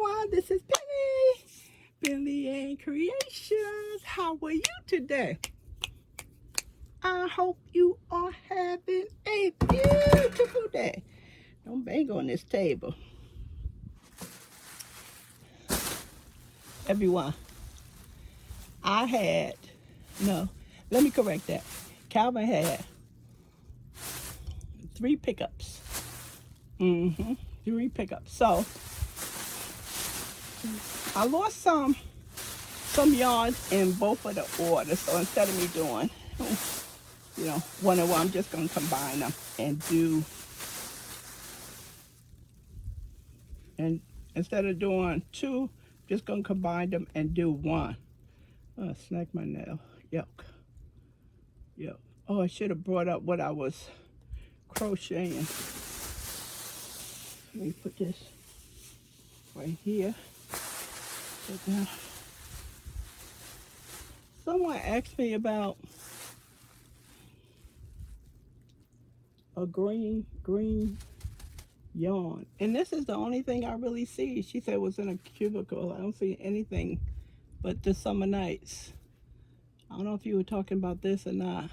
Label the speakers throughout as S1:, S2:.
S1: everyone, this is Penley-Ann Creations. How are you today? I hope you are having a beautiful day. Don't bang on this table. Everyone, let me correct that. Calvin had 3 pickups. 3 pickups. So I lost some yards in both of the orders. So instead of me doing, one of them, I'm just going to combine them and do, and instead of doing 2, just going to combine them and do 1. Oh, snag my nail. Yuck. Oh, I should have brought up what I was crocheting. Let me put this right here. Someone asked me about a green yarn, and this is the only thing I really see. She said it was in a cubicle. I don't see anything but the summer nights. I don't know if you were talking about this or not.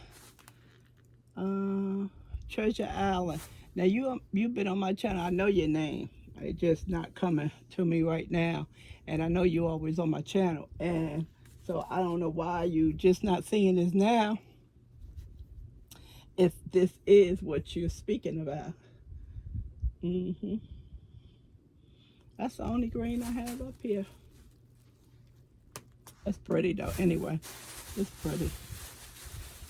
S1: Treasure Island. Now you've been on my channel. I know your name. It's just not coming to me right now, and I know you always on my channel, and so I don't know why you just not seeing this now, if this is what you're speaking about. That's the only green I have up here. That's pretty though. Anyway, it's pretty.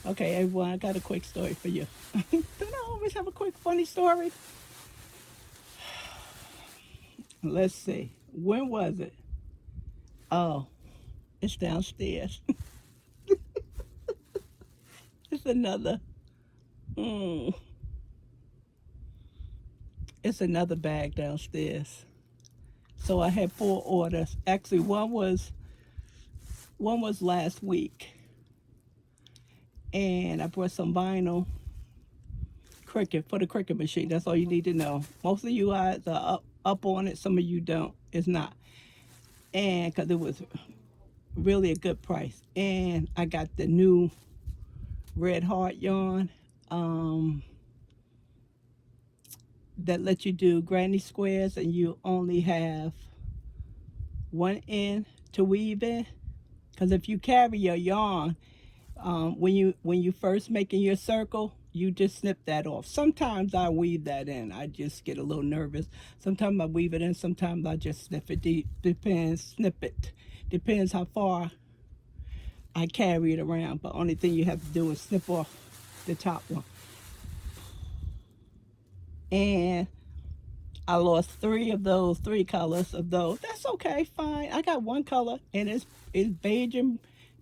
S1: Okay, everyone, I got a quick story for you. Don't I always have a quick funny story? Let's see. When was it? Oh, it's downstairs. It's another. It's another bag downstairs. So I had 4 orders. Actually, one was last week, and I brought some vinyl Cricut for the Cricut machine. That's all you need to know. Most of you guys are up on it. Some of you don't. It's not, and because it was really a good price. And I got the new red heart yarn that lets you do granny squares, and you only have 1 end to weave in. Because if you carry your yarn, when you first making your circle, you just snip that off. Sometimes I weave that in. I just get a little nervous. Sometimes I weave it in. Sometimes I just snip it. Depends how far I carry it around. But only thing you have to do is snip off the top one. And I lost 3 of those, 3 colors of those. That's okay, fine. I got 1 color, and it's beige and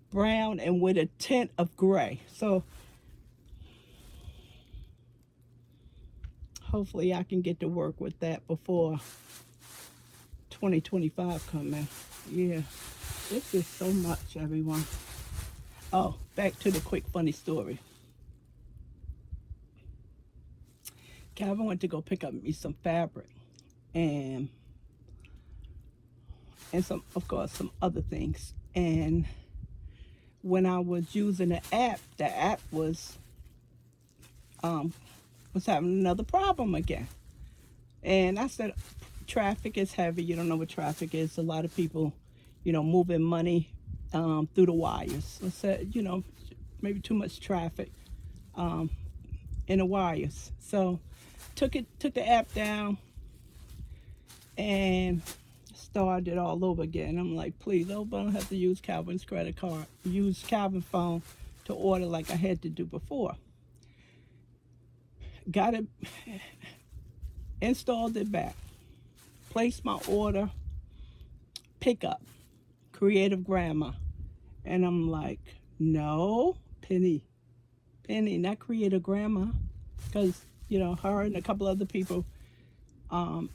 S1: brown and with a tint of gray. So hopefully I can get to work with that before 2025 come in. Yeah, this is so much, everyone. Oh, back to the quick funny story. Calvin went to go pick up me some fabric and some, of course, some other things. And when I was using the app was having another problem again. And I said, traffic is heavy. You don't know what traffic is. A lot of people, moving money through the wires. I said, maybe too much traffic in the wires. So took the app down and started it all over again. I'm like, please, I hope I don't have to use Calvin's credit card, use Calvin's phone to order like I had to do before. Got it, installed it back, placed my order, pick up, Creative Grandma. And I'm like, no, Penny, not Creative Grandma. Because, her and a couple other people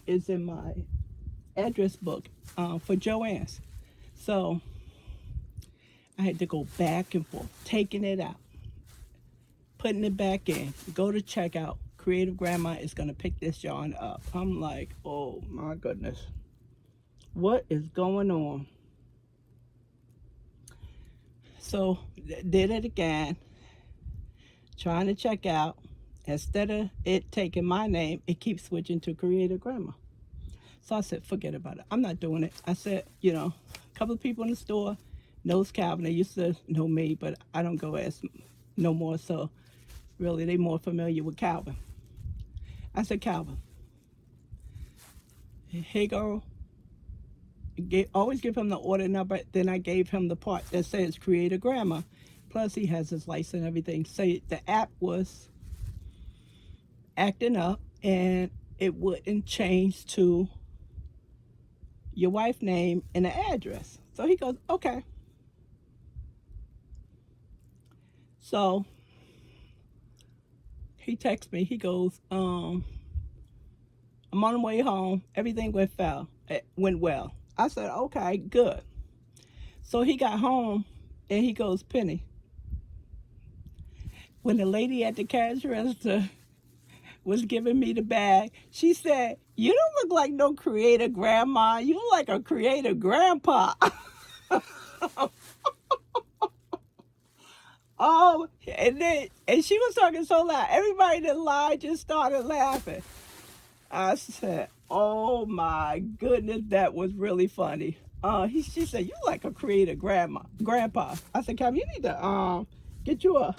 S1: is in my address book for Joann's. So I had to go back and forth, taking it out, putting it back in, go to checkout. Creative Grandma is going to pick this yarn up. I'm like, oh my goodness. What is going on? So did it again, trying to check out. Instead of it taking my name, it keeps switching to Creative Grandma. So I said, forget about it. I'm not doing it. I said, a couple of people in the store knows Calvin. They used to know me, but I don't go as no more. So really, they more familiar with Calvin. I said, Calvin, hey girl, always give him the order number. Then I gave him the part that says Creative Grandma. Plus, he has his license and everything. So the app was acting up, and it wouldn't change to your wife's name and the address. So he goes, okay. So he texts me. He goes, I'm on the way home. Everything went well. I said, okay, good. So he got home, and he goes, Penny, when the lady at the cash register was giving me the bag, she said, you don't look like no creative grandma. You look like a creative grandpa. Oh, and she was talking so loud. Everybody in the line just started laughing. I said, oh my goodness, that was really funny. She said, you like a creative grandpa. I said, Cam, you need to get you a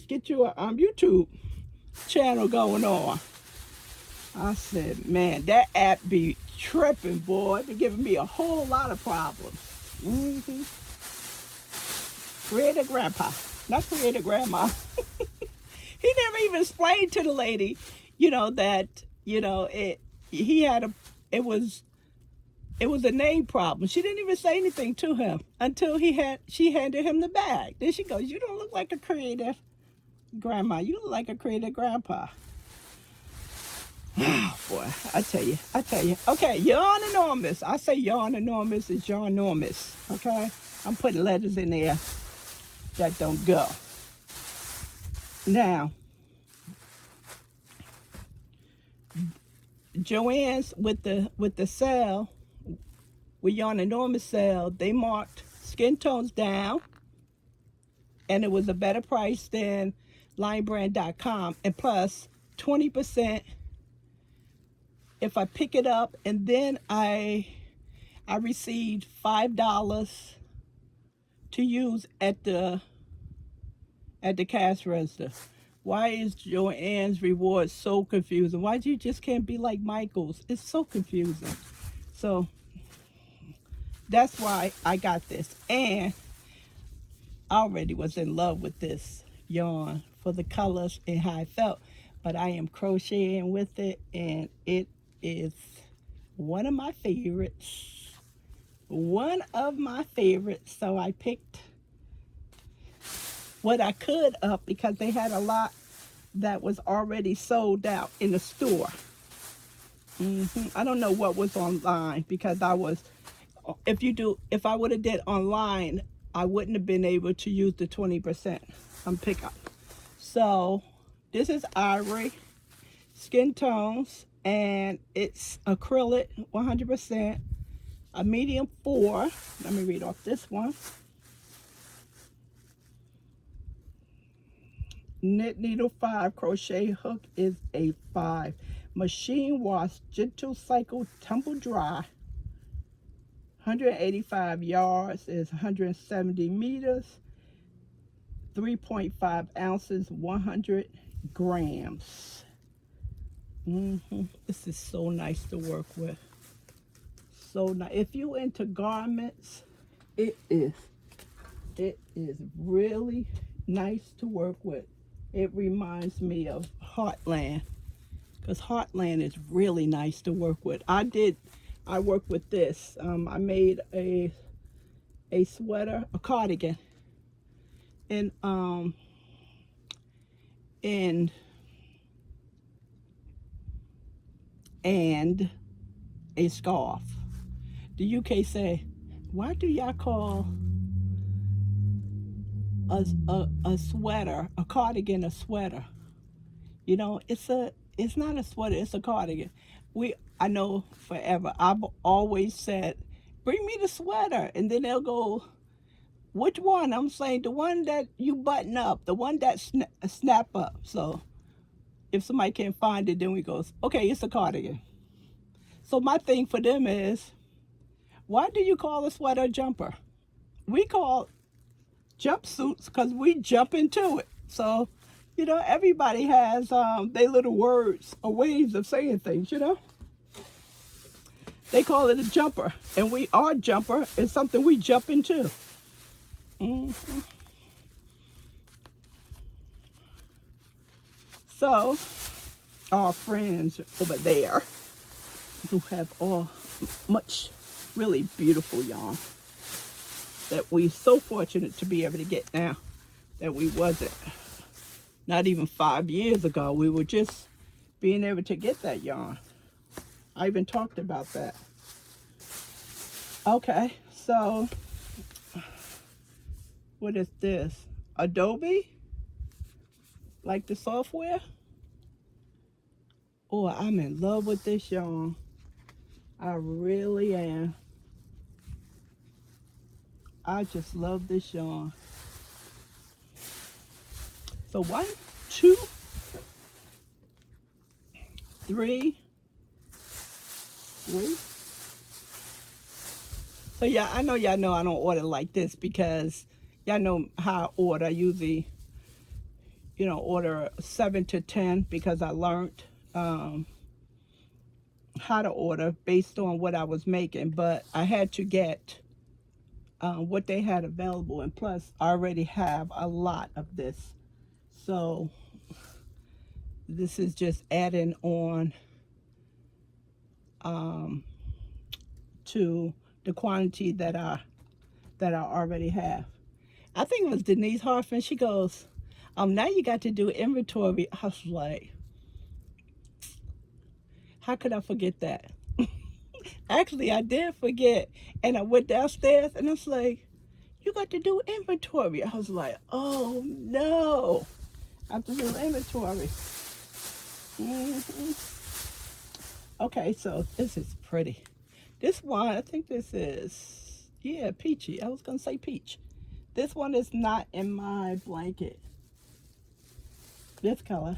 S1: YouTube channel going on. I said, man, that app be tripping, boy. It be giving me a whole lot of problems. Mm-hmm. Creative grandpa, not creative grandma. He never even explained to the lady, that it was a name problem. She didn't even say anything to him until she handed him the bag. Then she goes, you don't look like a creative grandma. You look like a creative grandpa. Oh, boy, I tell you. Okay, Yarnormous. I say Yarnormous is Yarnormous. Okay, I'm putting letters in there that don't go. Now, Joann's with the sale, with Yarnormous sale, they marked skin tones down, and it was a better price than linebrand.com, and plus 20% if I pick it up, and then I received $5 to use at the cash register. Why is Joann's reward so confusing? Why you just can't be like Michael's? It's so confusing. So that's why I got this, and I already was in love with this yarn for the colors and how I felt, but I am crocheting with it, and it is one of my favorites. So I picked what I could up because they had a lot that was already sold out in the store. I don't know what was online because if I would have did online, I wouldn't have been able to use the 20% on pickup. So this is Ivory skin tones, and it's acrylic 100%, a medium 4. Let me read off this one. Knit needle 5, crochet hook is a 5. Machine wash, gentle cycle, tumble dry. 185 yards is 170 meters. 3.5 ounces, 100 grams. This is so nice to work with. So nice. If you're into garments, it is really nice to work with. It reminds me of Heartland, because Heartland is really nice to work with. I worked with this. I made a sweater, a cardigan, and a scarf. The UK say, why do y'all call a sweater, a cardigan, a sweater? It's not a sweater, it's a cardigan. I know forever, I've always said, bring me the sweater. And then they'll go, which one? I'm saying the one that you button up, the one that snap up. So if somebody can't find it, then we go, okay, it's a cardigan. So my thing for them is, why do you call a sweater a jumper? We call jumpsuits because we jump into it. So, everybody has their little words or ways of saying things, They call it a jumper. And our jumper is something we jump into. Mm-hmm. So, our friends over there who have all much really beautiful yarn that we're so fortunate to be able to get now that we wasn't not even 5 years ago. We were just being able to get that yarn. I even talked about that. Okay, so what is this? Adobe? Like the software? Oh, I'm in love with this yarn. I really am. I just love this yarn. So 1, 2, 3. So yeah, I know y'all know I don't order like this because y'all know how I order. I usually, order 7 to 10 because I learned how to order based on what I was making. But I had to get what they had available, and plus I already have a lot of this. So this is just adding on to the quantity that I already have. I think it was Denise Harfin. She goes, now you got to do inventory. I was like, how could I forget that? Actually, I did forget. And I went downstairs and I was like, you got to do inventory. I was like, oh no. I have to do inventory. Mm-hmm. Okay, so this is pretty. This one, I think this is, yeah, peachy. I was going to say peach. This one is not in my blanket. This color.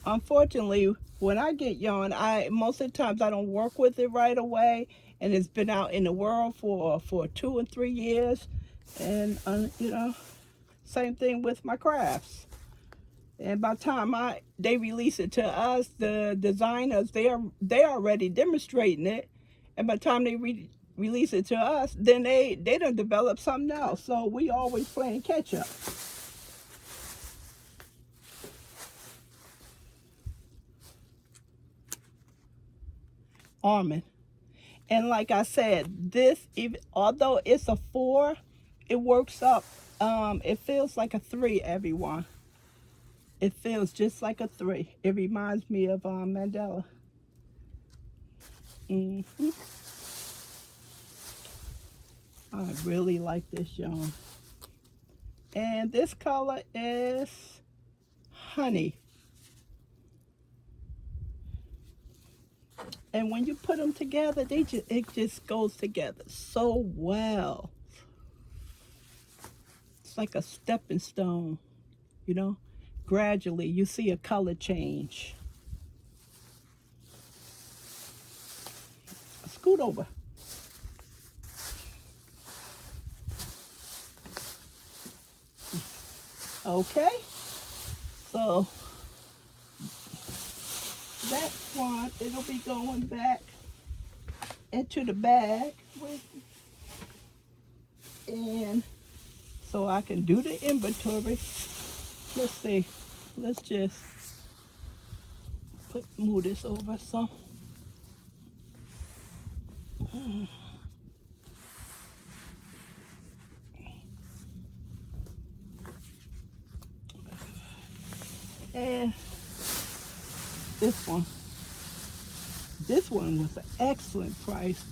S1: Unfortunately, when I get yarn, most of the times I don't work with it right away, and it's been out in the world for 2 and 3 years, and same thing with my crafts. And by the time they release it to us, the designers, they already demonstrating it, and by the time they release it to us, then they done develop something else. So we always playing catch up. Almond. And like I said, although it's a 4, it works up. It feels like a 3, everyone. It feels just like a 3. It reminds me of Mandela. Mm-hmm. I really like this yarn. And this color is honey. And when you put them together, it just goes together so well. It's like a stepping stone, Gradually, you see a color change. Scoot over. Okay. So that one, it'll be going back into the bag and so I can do the inventory. Let's see. Let's just move this over some. And this one was an excellent price.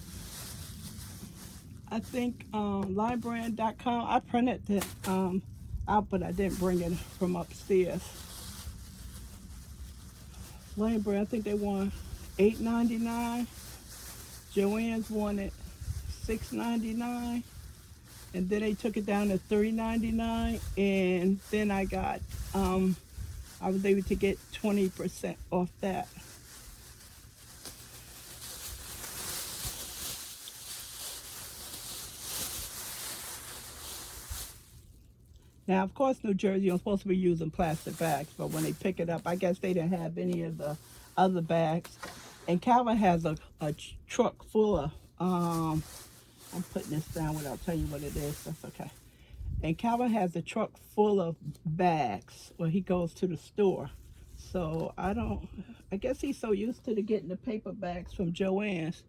S1: I think linebrand.com, I printed it out, but I didn't bring it from upstairs. Lion Brand, I think they won $8.99. Joann's wanted $6.99, and then they took it down to $3.99, and then I was able to get 20% off that. Now, of course, New Jersey, you're supposed to be using plastic bags, but when they pick it up, I guess they didn't have any of the other bags. And Calvin has a truck full of, I'm putting this down without telling you what it is. That's okay. And Calvin has a truck full of bags when he goes to the store. So I guess he's so used to getting the paper bags from Joann's.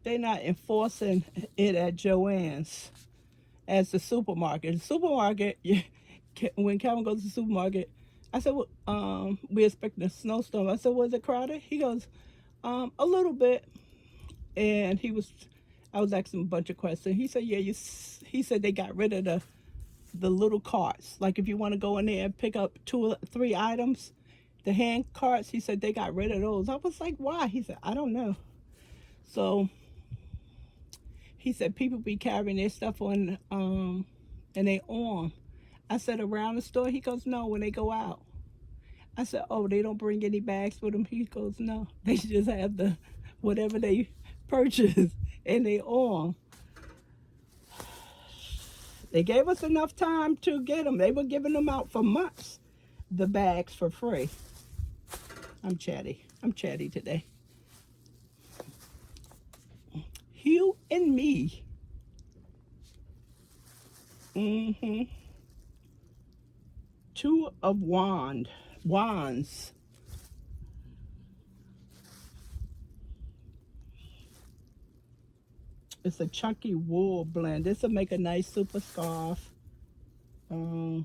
S1: They're not enforcing it at Joann's as the supermarket. The supermarket, when Calvin goes to the supermarket, I said, well, we're expecting a snowstorm. I said, was it crowded? He goes, a little bit. And I was asking him a bunch of questions. He said, yeah, he said they got rid of the little carts. Like if you want to go in there and pick up 2 or 3 items, the hand carts, he said they got rid of those. I was like, why? He said, I don't know. So he said people be carrying their stuff on and they arm. I said, around the store? He goes, no, when they go out. I said, oh, they don't bring any bags with them? He goes, no, they just have the whatever they purchase and they arm. They gave us enough time to get them. They were giving them out for months, the bags for free. I'm chatty today. Hugh and me. Two of wands. It's a chunky wool blend. This will make a nice super scarf. 3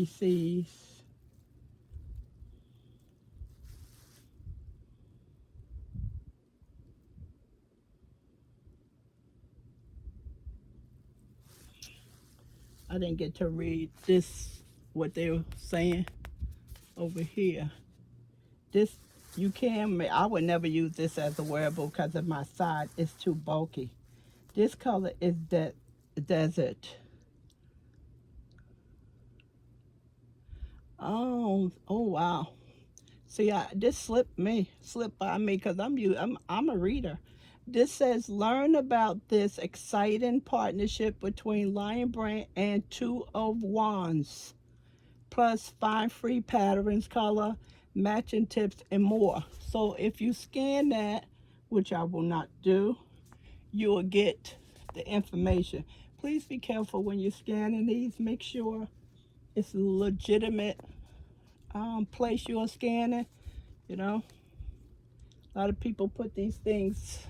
S1: C's. I didn't get to read this, what they were saying over here. This, I would never use this as a wearable because of my side. It's too bulky. This color is desert. Oh wow. See, this slipped by me because I'm a reader. This says, learn about this exciting partnership between Lion Brand and 2 of Wands, plus 5 free patterns, color, matching tips, and more. So if you scan that, which I will not do, you will get the information. Please be careful when you're scanning these. Make sure it's a legitimate place you're scanning. You know, a lot of people put these things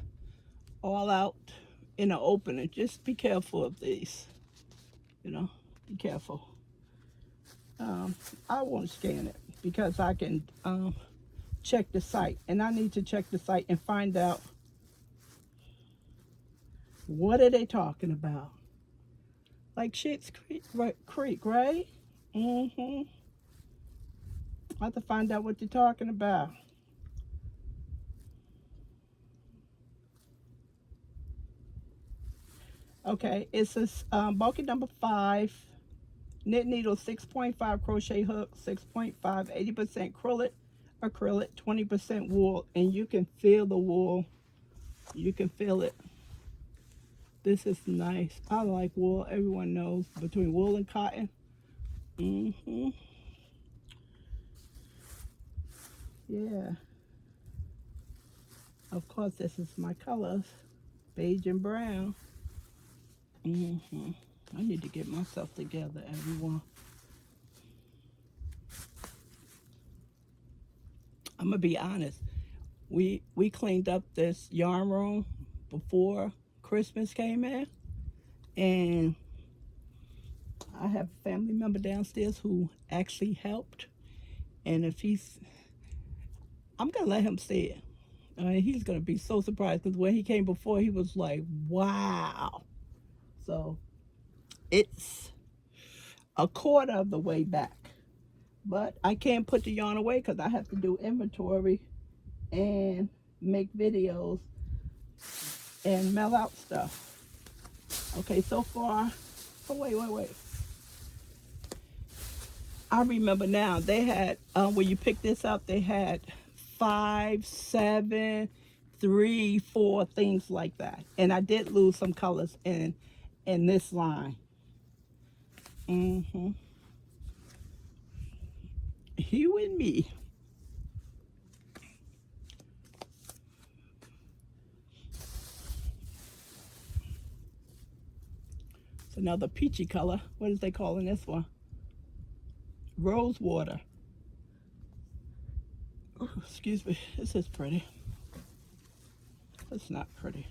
S1: all out in the open, and just be careful of these. You know, be careful. I won't scan it because I can check the site, and I need to check the site and find out what are they talking about. Like Schitt's Creek, right? I have to find out what they're talking about. Okay, it's a bulky number 5, knit needle 6.5, crochet hook 6.5, 80% acrylic, 20% wool, and you can feel the wool. You can feel it. This is nice. I like wool. Everyone knows between wool and cotton. Yeah. Of course, this is my colors, beige and brown. I need to get myself together, everyone. I'm gonna be honest. We cleaned up this yarn room before Christmas came in, and I have a family member downstairs who actually helped. And I'm gonna let him say it. He's gonna be so surprised because when he came before, he was like, "Wow." So it's a quarter of the way back. But I can't put the yarn away because I have to do inventory and make videos and mail out stuff. Okay, so far, oh wait. I remember now, they had, when you pick this up, they had 5, 7, 3, 4, things like that. And I did lose some colors in this line. You and me. It's another peachy color. What is they calling this one? Rose water. Oh, excuse me. This is pretty. It's not pretty.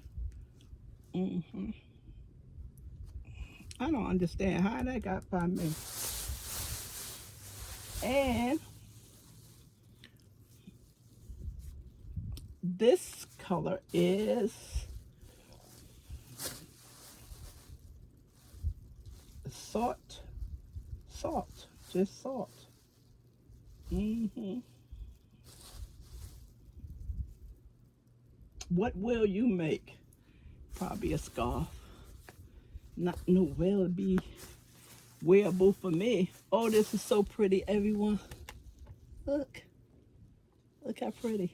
S1: I don't understand how that got by me. And this color is salt, just salt. What will you make? Probably a scarf. Not no will be wearable for me. Oh, this is so pretty, everyone. Look how pretty.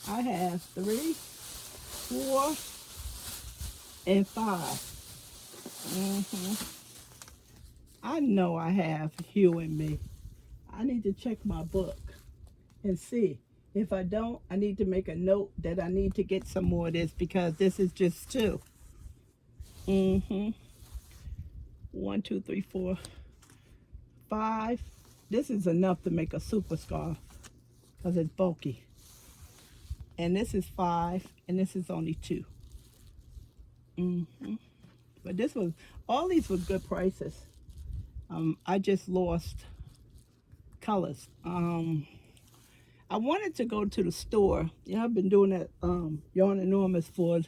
S1: I have 3, 4, and 5. I know I have Hue in me. I need to check my book and see. If I don't, I need to make a note that I need to get some more of this because this is just 2. 1, 2, 3, 4, 5. This is enough to make a super scarf because it's bulky. And this is 5, and this is only 2. But this was, all these were good prices. I just lost colors. I wanted to go to the store. I've been doing that Yarnormous for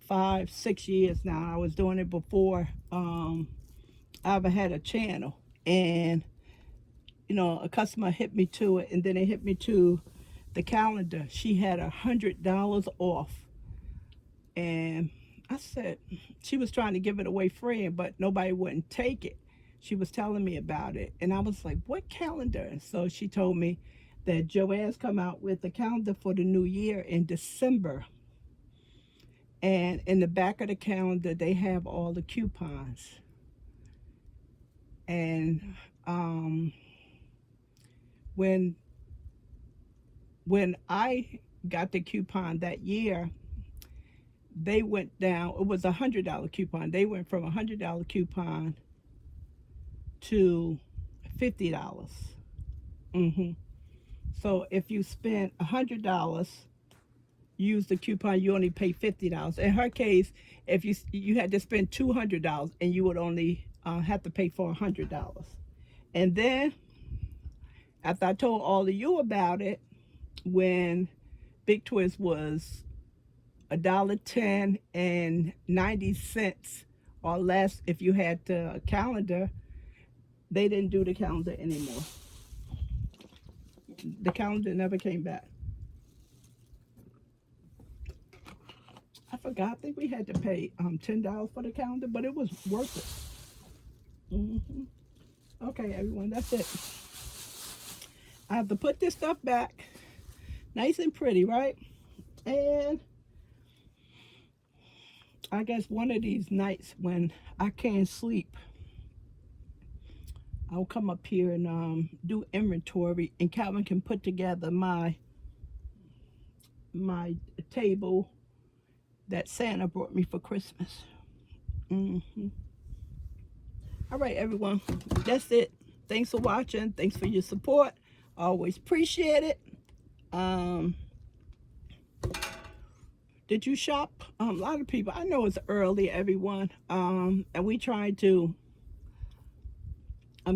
S1: 5, 6 years now. I was doing it before I ever had a channel. And, a customer hit me to it, and then they hit me to the calendar. She had $100 off. And I said, she was trying to give it away free, but nobody wouldn't take it. She was telling me about it. And I was like, what calendar? And so she told me that Joann's come out with a calendar for the new year in December. And in the back of the calendar, they have all the coupons. And when I got the coupon that year, they went down. It was $100 coupon. They went from $100 coupon to $50. So if you spend $100, use the coupon, you only pay $50. In her case, if you had to spend $200, and you would only have to pay for $100. And then after I told all of you about it, when Big Twist was $1.10 and 90 cents or less, if you had the calendar, they didn't do the calendar anymore. The calendar never came back. I forgot. I think we had to pay $10 for the calendar, but it was worth it. Okay, everyone, that's it. I have to put this stuff back nice and pretty, right? And I guess one of these nights when I can't sleep, I'll come up here and do inventory, and Calvin can put together my table that Santa brought me for Christmas. All right, everyone, that's it. Thanks for watching. Thanks for your support. I always appreciate it. Did you shop? A lot of people. I know it's early, everyone, and we trying to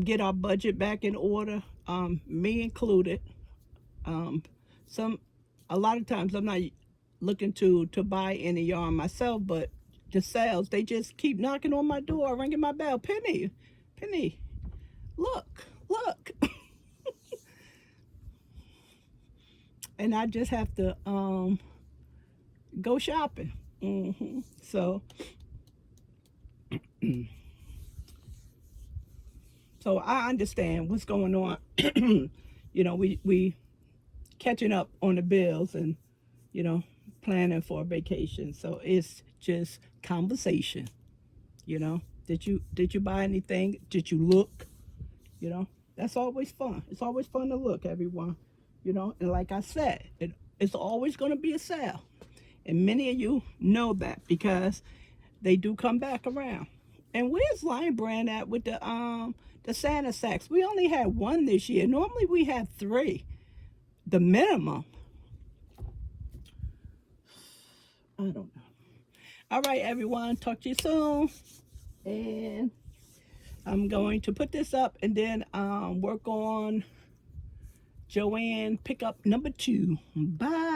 S1: get our budget back in order, me included. A lot of times I'm not looking to buy any yarn myself, but the sales, they just keep knocking on my door, ringing my bell. Penny, Penny, look, look. And I just have to go shopping. So so I understand what's going on. You know, we catching up on the bills and, you know, planning for a vacation. So it's just conversation. You know, did you buy anything? Did you look? You know, that's always fun. It's always fun to look, everyone. You know, and like I said, it's always going to be a sale. And many of you know that because they do come back around. And where's Lion Brand at with the Santa sacks? We only had one this year. Normally we have 3, the minimum. I don't know. All right, everyone. Talk to you soon. And I'm going to put this up and then work on Joann pickup number 2. Bye.